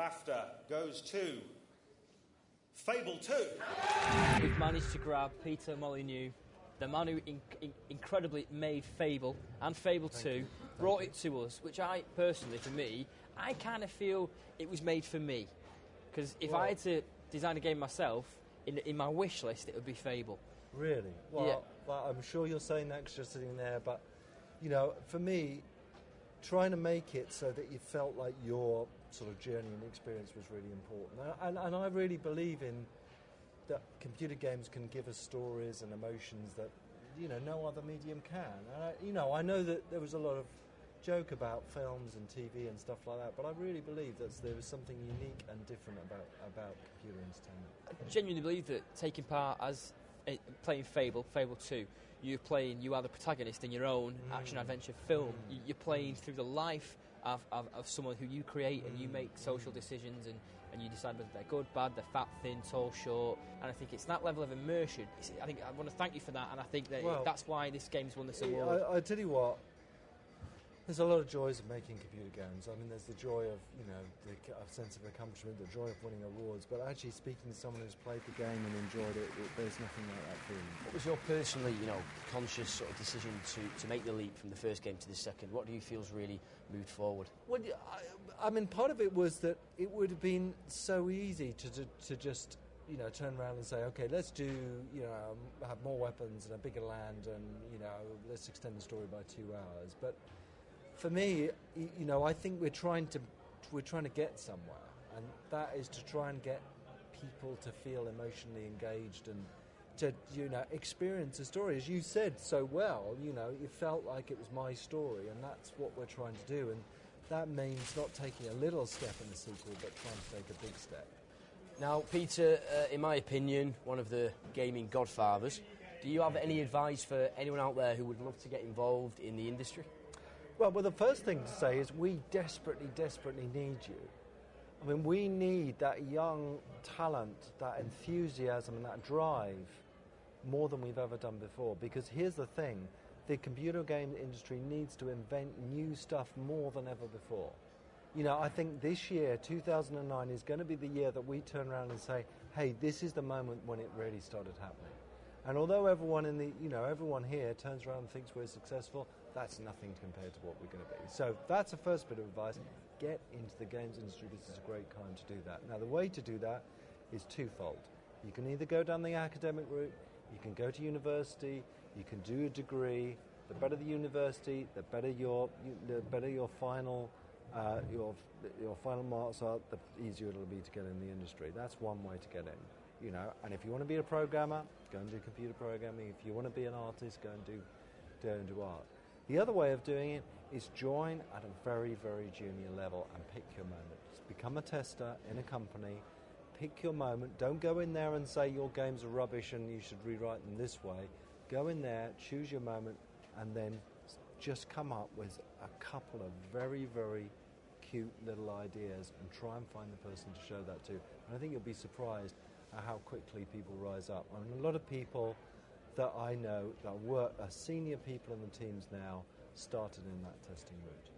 BAFTA goes to Fable II. We've managed to grab Peter Molyneux, the man who incredibly made Fable and Fable II, brought it to us, which I, personally, for me, I kind of feel it was made for me. Because if I had to design a game myself, in my wish list, it would be Fable. Really? Well, I'm sure you're saying that because you're sitting there, but, you know, for me, trying to make it so that you felt like your sort of journey and experience was really important. And I really believe in that computer games can give us stories and emotions that, you know, no other medium can. And I know that there was a lot of joke about films and TV and stuff like that, but I really believe that there was something unique and different about computer entertainment. I genuinely believe that taking part as playing Fable II, you are the protagonist in your own action adventure film. You're playing through the life of someone who you create, and you make social decisions, and you decide whether they're good, bad, they're fat, thin, tall, short. And I think it's that level of immersion. I think I want to thank you for that, and I think that that's why this game's won this award. I tell you what, there's a lot of joys of making computer games. I mean, there's the joy of, you know, the sense of accomplishment, the joy of winning awards, but actually speaking to someone who's played the game and enjoyed it, there's nothing like that feeling. What was your personally, you know, conscious sort of decision to make the leap from the first game to the second? What do you feel's really moved forward? Well, I mean, part of it was that it would have been so easy to just, you know, turn around and say, okay, let's do, you know, have more weapons and a bigger land, and, you know, let's extend the story by 2 hours. But for me, you know, I think we're trying to get somewhere, and that is to try and get people to feel emotionally engaged and to, you know, experience a story. As you said so well, you know, it felt like it was my story, and that's what we're trying to do. And that means not taking a little step in the sequel, but trying to take a big step. Now, Peter, in my opinion, one of the gaming godfathers, do you have any advice for anyone out there who would love to get involved in the industry? Well, the first thing to say is we desperately, desperately need you. I mean, we need that young talent, that enthusiasm and that drive more than we've ever done before. Because here's the thing, the computer game industry needs to invent new stuff more than ever before. You know, I think this year, 2009, is going to be the year that we turn around and say, hey, this is the moment when it really started happening. And although everyone here turns around and thinks we're successful, that's nothing compared to what we're going to be. So that's the first bit of advice. Get into the games industry. This is a great time to do that. Now, the way to do that is twofold. You can either go down the academic route, you can go to university, you can do a degree. The better the university, the better your final your final marks are, the easier it'll be to get in the industry. That's one way to get in. You know, and if you want to be a programmer, go and do computer programming. If you want to be an artist, go and do art. The other way of doing it is join at a very, very junior level and pick your moment. Just become a tester in a company, pick your moment. Don't go in there and say your games are rubbish and you should rewrite them this way. Go in there, choose your moment, and then just come up with a couple of very, very cute little ideas and try and find the person to show that to. And I think you'll be surprised at how quickly people rise up. I mean, a lot of people that I know that are senior people in the teams now started in that testing route.